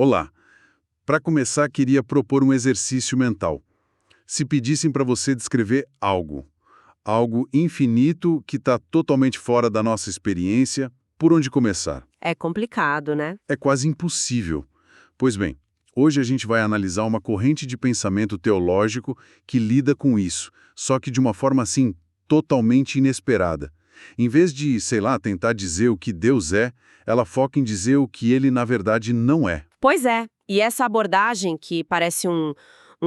Olá. Para começar, queria propor um exercício mental. Se pedissem para você descrever algo infinito que está totalmente fora da nossa experiência, por onde começar? É complicado, né? É quase impossível. Pois bem, hoje a gente vai analisar uma corrente de pensamento teológico que lida com isso, só que de uma forma assim, totalmente inesperada. Em vez de, sei lá, tentar dizer o que Deus é, ela foca em dizer o que ele na verdade não é. Pois é. E essa abordagem, que parece um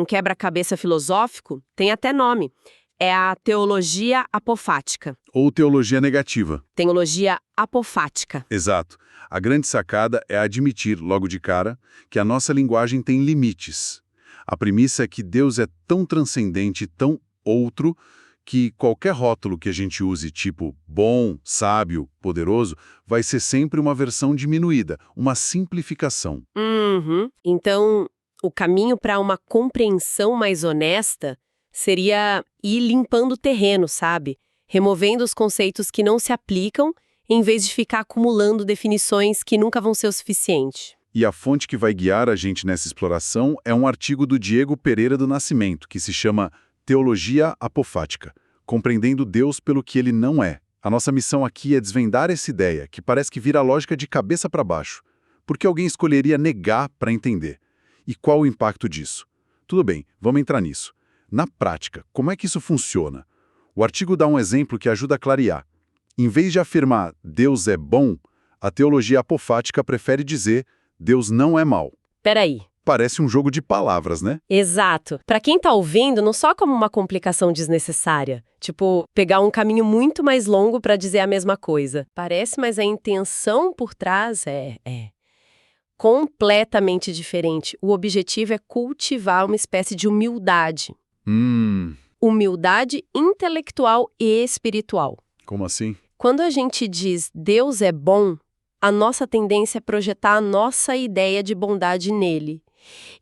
quebra-cabeça filosófico, tem até nome. É a teologia apofática. Ou teologia negativa. Teologia apofática. Exato. A grande sacada é admitir, logo de cara, que a nossa linguagem tem limites. A premissa é que Deus é tão transcendente, tão outro, que qualquer rótulo que a gente use, tipo bom, sábio, poderoso, vai ser sempre uma versão diminuída, uma simplificação. Então, o caminho para uma compreensão mais honesta seria ir limpando o terreno, sabe? Removendo os conceitos que não se aplicam, em vez de ficar acumulando definições que nunca vão ser o suficiente. E a fonte que vai guiar a gente nessa exploração é um artigo do Diego Pereira do Nascimento, que se chama Teologia Apofática, compreendendo Deus pelo que ele não é. A nossa missão aqui é desvendar essa ideia, que parece que vira lógica de cabeça para baixo. Por que alguém escolheria negar para entender? E qual o impacto disso? Tudo bem, vamos entrar nisso. Na prática, como é que isso funciona? O artigo dá um exemplo que ajuda a clarear. Em vez de afirmar Deus é bom, a teologia apofática prefere dizer Deus não é mau. Peraí. Parece um jogo de palavras, né? Exato. Para quem tá ouvindo, não só como uma complicação desnecessária. Tipo, pegar um caminho muito mais longo para dizer a mesma coisa. Parece, mas a intenção por trás é completamente diferente. O objetivo é cultivar uma espécie de humildade. Humildade intelectual e espiritual. Como assim? Quando a gente diz Deus é bom, a nossa tendência é projetar a nossa ideia de bondade nele.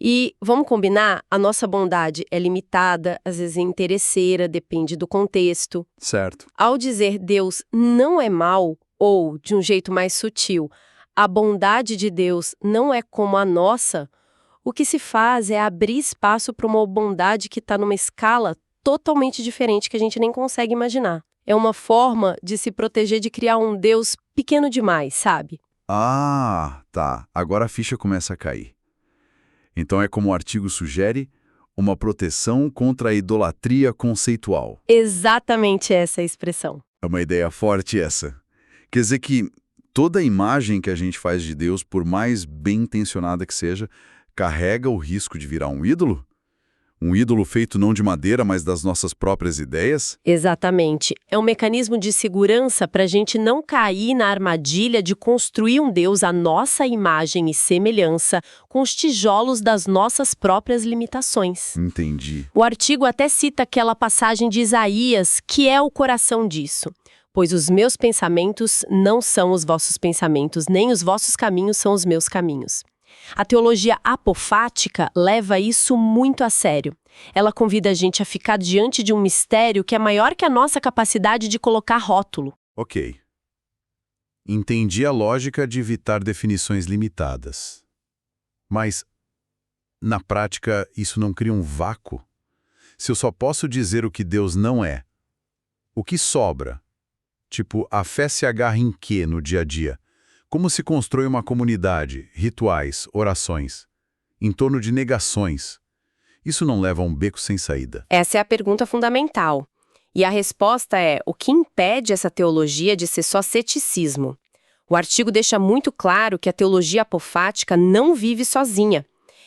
E, vamos combinar, a nossa bondade é limitada, às vezes é interesseira, depende do contexto. Certo. Ao dizer Deus não é mau, ou, de um jeito mais sutil, a bondade de Deus não é como a nossa, o que se faz é abrir espaço para uma bondade que está numa escala totalmente diferente que a gente nem consegue imaginar. É uma forma de se proteger de criar um Deus pequeno demais, sabe? Ah, tá. Agora a ficha começa a cair. Então é como o artigo sugere, uma proteção contra a idolatria conceitual. Exatamente essa é a expressão. É uma ideia forte essa. Quer dizer que toda imagem que a gente faz de Deus, por mais bem intencionada que seja, carrega o risco de virar um ídolo? Um ídolo feito não de madeira, mas das nossas próprias ideias? Exatamente. É um mecanismo de segurança para a gente não cair na armadilha de construir um Deus à nossa imagem e semelhança com os tijolos das nossas próprias limitações. Entendi. O artigo até cita aquela passagem de Isaías, que é o coração disso. Pois os meus pensamentos não são os vossos pensamentos, nem os vossos caminhos são os meus caminhos. A teologia apofática leva isso muito a sério. Ela convida a gente a ficar diante de um mistério que é maior que a nossa capacidade de colocar rótulo. Ok. Entendi a lógica de evitar definições limitadas. Mas, na prática, isso não cria um vácuo? Se eu só posso dizer o que Deus não é, o que sobra? Tipo, a fé se agarra em quê no dia a dia? Como se constrói uma comunidade, rituais, orações, em torno de negações? Isso não leva a um beco sem saída. Essa é a pergunta fundamental. E a resposta é: o que impede essa teologia de ser só ceticismo? O artigo deixa muito claro que a teologia apofática não vive sozinha.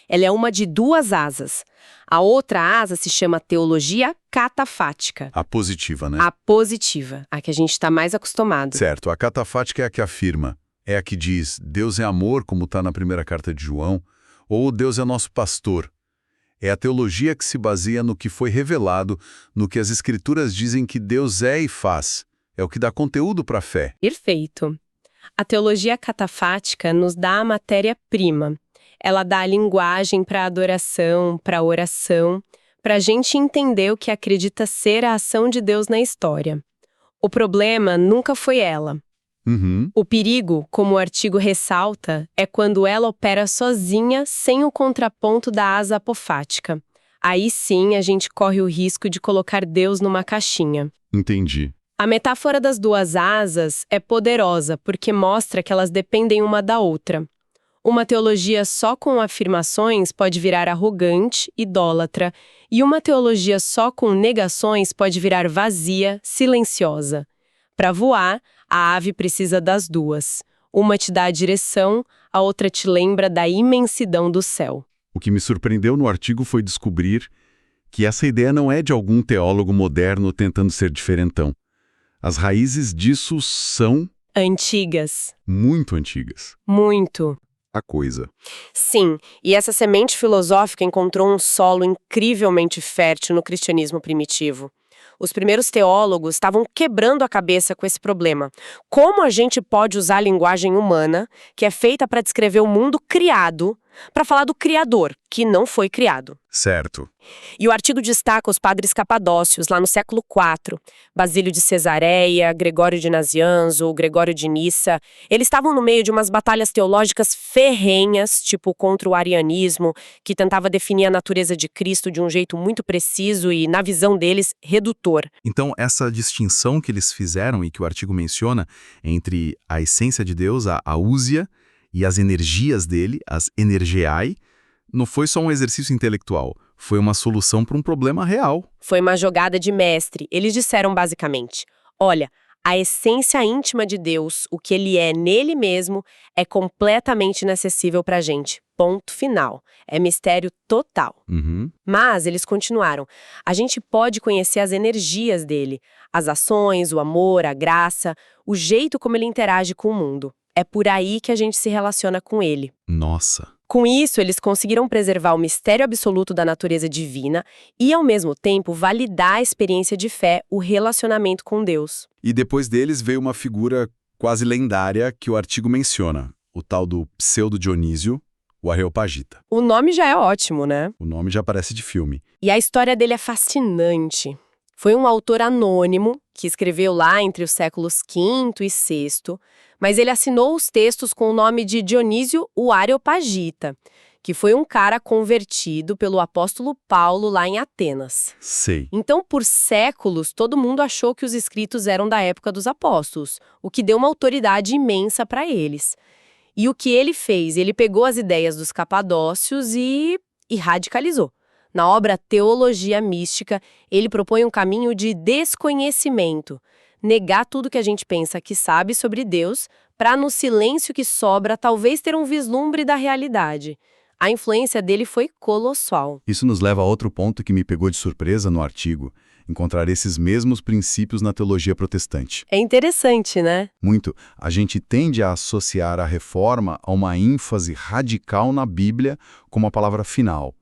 Ela é uma de duas asas. A outra asa se chama teologia catafática. A positiva, né? A positiva, a que a gente está mais acostumado. Certo, a catafática é a que afirma. É a que diz, Deus é amor, como está na primeira carta de João, ou Deus é nosso pastor. É a teologia que se baseia no que foi revelado, no que as Escrituras dizem que Deus é e faz. É o que dá conteúdo para a fé. Perfeito. A teologia catafática nos dá a matéria-prima. Ela dá a linguagem para a adoração, para a oração, para a gente entender o que acredita ser a ação de Deus na história. O problema nunca foi ela. Uhum. O perigo, como o artigo ressalta, é quando ela opera sozinha, sem o contraponto da asa apofática. Aí sim a gente corre o risco de colocar Deus numa caixinha. Entendi. A metáfora das duas asas é poderosa porque mostra que elas dependem uma da outra. Uma teologia só com afirmações pode virar arrogante, idólatra, e uma teologia só com negações pode virar vazia, silenciosa. Para voar, a ave precisa das duas. Uma te dá a direção, a outra te lembra da imensidão do céu. O que me surpreendeu no artigo foi descobrir que essa ideia não é de algum teólogo moderno tentando ser diferentão. As raízes disso são Antigas. muito antigas. Muito. A coisa. Sim, e essa semente filosófica encontrou um solo incrivelmente fértil no cristianismo primitivo. Os primeiros teólogos estavam quebrando a cabeça com esse problema. Como a gente pode usar a linguagem humana, que é feita para descrever o mundo criado, para falar do Criador, que não foi criado? Certo. E o artigo destaca os padres capadócios, lá no século IV, Basílio de Cesareia, Gregório de Nazianzo, Gregório de Nissa. Eles estavam no meio de umas batalhas teológicas ferrenhas, tipo contra o arianismo, que tentava definir a natureza de Cristo de um jeito muito preciso e, na visão deles, redutor. Então, essa distinção que eles fizeram e que o artigo menciona entre a essência de Deus, a ousia, e as energias dele, as energiae, não foi só um exercício intelectual, foi uma solução para um problema real. Foi uma jogada de mestre. Eles disseram basicamente, olha, a essência íntima de Deus, o que ele é nele mesmo, é completamente inacessível para a gente. Ponto final. É mistério total. Uhum. Mas eles continuaram. A gente pode conhecer as energias dele, as ações, o amor, a graça, o jeito como ele interage com o mundo. É por aí que a gente se relaciona com ele. Nossa. Com isso, eles conseguiram preservar o mistério absoluto da natureza divina e, ao mesmo tempo, validar a experiência de fé, o relacionamento com Deus. E depois deles veio uma figura quase lendária que o artigo menciona, o tal do pseudo-Dionísio, o Areopagita. O nome já é ótimo, né? O nome já parece de filme. E a história dele é fascinante. Foi um autor anônimo que escreveu lá entre os séculos V e VI, mas ele assinou os textos com o nome de Dionísio o Areopagita, que foi um cara convertido pelo apóstolo Paulo lá em Atenas. Sei. Então, por séculos, todo mundo achou que os escritos eram da época dos apóstolos, o que deu uma autoridade imensa para eles. E o que ele fez? Ele pegou as ideias dos capadócios e radicalizou. Na obra Teologia Mística, ele propõe um caminho de desconhecimento, negar tudo que a gente pensa que sabe sobre Deus, para no silêncio que sobra talvez ter um vislumbre da realidade. A influência dele foi colossal. Isso nos leva a outro ponto que me pegou de surpresa no artigo, encontrar esses mesmos princípios na teologia protestante. É interessante, né? Muito. A gente tende a associar a reforma a uma ênfase radical na Bíblia como a palavra final,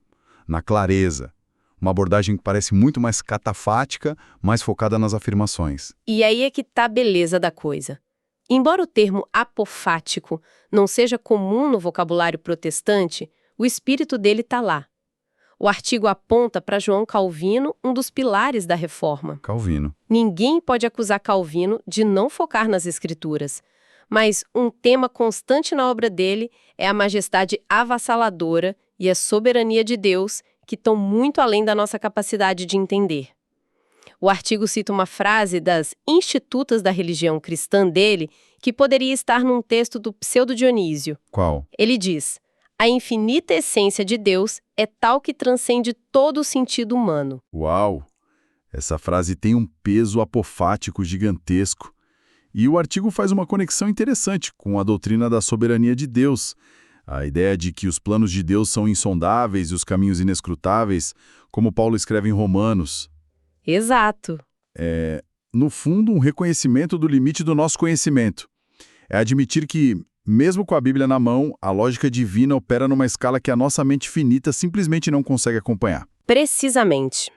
na clareza. Uma abordagem que parece muito mais catafática, mais focada nas afirmações. E aí é que tá a beleza da coisa. Embora o termo apofático não seja comum no vocabulário protestante, o espírito dele tá lá. O artigo aponta para João Calvino, um dos pilares da reforma. Calvino. Ninguém pode acusar Calvino de não focar nas escrituras, mas um tema constante na obra dele é a majestade avassaladora e a soberania de Deus, que estão muito além da nossa capacidade de entender. O artigo cita uma frase das institutas da religião cristã dele, que poderia estar num texto do Pseudo-Dionísio. Qual? Ele diz: a infinita essência de Deus é tal que transcende todo o sentido humano. Uau! Essa frase tem um peso apofático gigantesco. E o artigo faz uma conexão interessante com a doutrina da soberania de Deus. A ideia de que os planos de Deus são insondáveis e os caminhos inescrutáveis, como Paulo escreve em Romanos. Exato. É, no fundo, um reconhecimento do limite do nosso conhecimento. É admitir que, mesmo com a Bíblia na mão, a lógica divina opera numa escala que a nossa mente finita simplesmente não consegue acompanhar. Precisamente.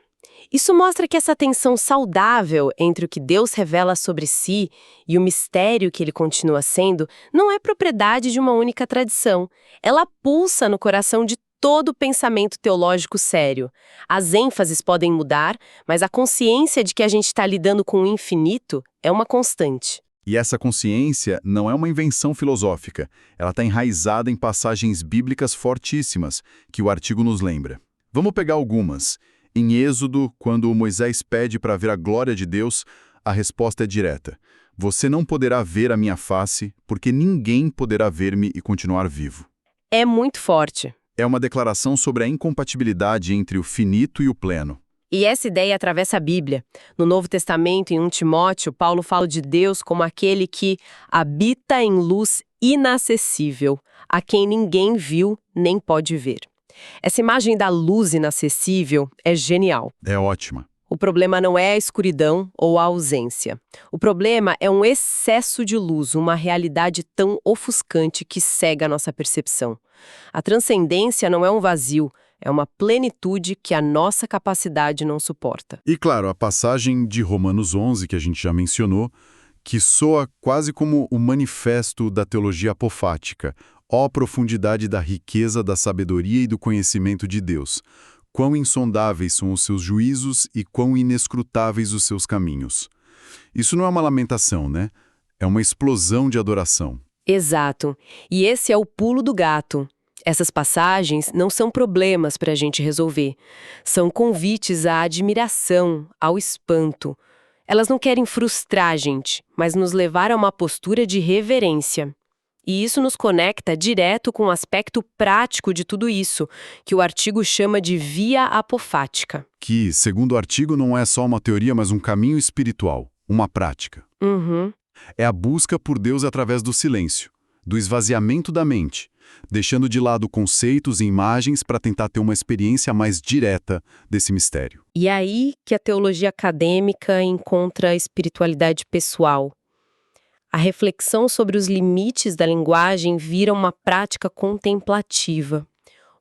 Isso mostra que essa tensão saudável entre o que Deus revela sobre si e o mistério que ele continua sendo não é propriedade de uma única tradição. Ela pulsa no coração de todo pensamento teológico sério. As ênfases podem mudar, mas a consciência de que a gente está lidando com o infinito é uma constante. E essa consciência não é uma invenção filosófica, ela está enraizada em passagens bíblicas fortíssimas, que o artigo nos lembra. Vamos pegar algumas. Em Êxodo, quando Moisés pede para ver a glória de Deus, a resposta é direta. Você não poderá ver a minha face, porque ninguém poderá ver-me e continuar vivo. É muito forte. É uma declaração sobre a incompatibilidade entre o finito e o pleno. E essa ideia atravessa a Bíblia. No Novo Testamento, em 1 Timóteo, Paulo fala de Deus como aquele que habita em luz inacessível, a quem ninguém viu nem pode ver. Essa imagem da luz inacessível é genial. É ótima. O problema não é a escuridão ou a ausência. O problema é um excesso de luz, uma realidade tão ofuscante que cega a nossa percepção. A transcendência não é um vazio, é uma plenitude que a nossa capacidade não suporta. E claro, a passagem de Romanos 11, que a gente já mencionou, que soa quase como o manifesto da teologia apofática. Ó profundidade da riqueza, da sabedoria e do conhecimento de Deus! Quão insondáveis são os seus juízos e quão inescrutáveis os seus caminhos. Isso não é uma lamentação, né? É uma explosão de adoração. Exato. E esse é o pulo do gato. Essas passagens não são problemas para a gente resolver. São convites à admiração, ao espanto. Elas não querem frustrar a gente, mas nos levar a uma postura de reverência. E isso nos conecta direto com o aspecto prático de tudo isso, que o artigo chama de via apofática. Que, segundo o artigo, não é só uma teoria, mas um caminho espiritual, uma prática. Uhum. É a busca por Deus através do silêncio, do esvaziamento da mente, deixando de lado conceitos e imagens para tentar ter uma experiência mais direta desse mistério. E é aí que a teologia acadêmica encontra a espiritualidade pessoal. A reflexão sobre os limites da linguagem vira uma prática contemplativa.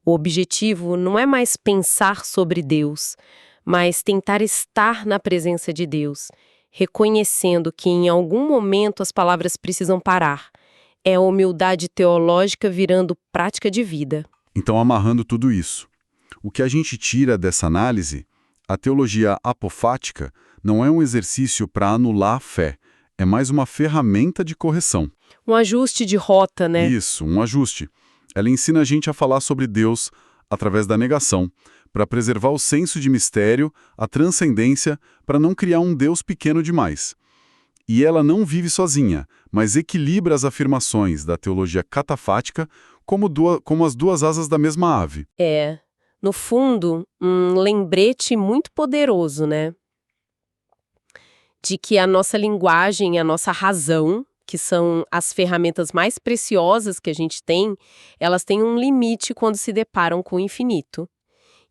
O objetivo não é mais pensar sobre Deus, mas tentar estar na presença de Deus, reconhecendo que em algum momento as palavras precisam parar. É a humildade teológica virando prática de vida. Então, amarrando tudo isso, o que a gente tira dessa análise, a teologia apofática não é um exercício para anular a fé, é mais uma ferramenta de correção. Um ajuste de rota, né? Isso, um ajuste. Ela ensina a gente a falar sobre Deus através da negação, para preservar o senso de mistério, a transcendência, para não criar um Deus pequeno demais. E ela não vive sozinha, mas equilibra as afirmações da teologia catafática como as duas asas da mesma ave. É, no fundo, um lembrete muito poderoso, né? De que a nossa linguagem, a nossa razão, que são as ferramentas mais preciosas que a gente tem, elas têm um limite quando se deparam com o infinito.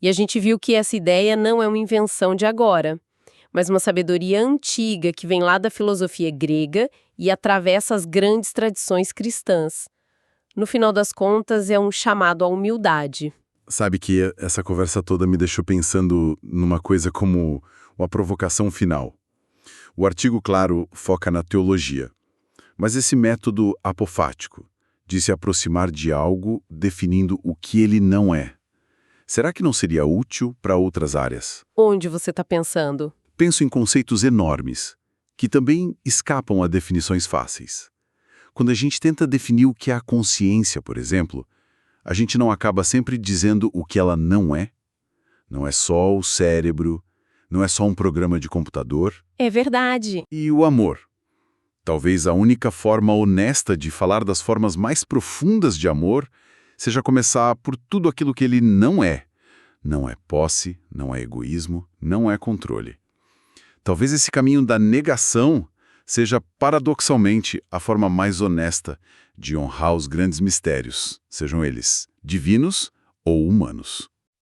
E a gente viu que essa ideia não é uma invenção de agora, mas uma sabedoria antiga que vem lá da filosofia grega e atravessa as grandes tradições cristãs. No final das contas, é um chamado à humildade. Sabe que essa conversa toda me deixou pensando numa coisa como uma provocação final. O artigo, claro, foca na teologia. Mas esse método apofático, de se aproximar de algo definindo o que ele não é, será que não seria útil para outras áreas? Onde você está pensando? Penso em conceitos enormes, que também escapam a definições fáceis. Quando a gente tenta definir o que é a consciência, por exemplo, a gente não acaba sempre dizendo o que ela não é? Não é só o cérebro, não é só um programa de computador. É verdade. E o amor? Talvez a única forma honesta de falar das formas mais profundas de amor seja começar por tudo aquilo que ele não é. Não é posse, não é egoísmo, não é controle. Talvez esse caminho da negação seja, paradoxalmente, a forma mais honesta de honrar os grandes mistérios, sejam eles divinos ou humanos.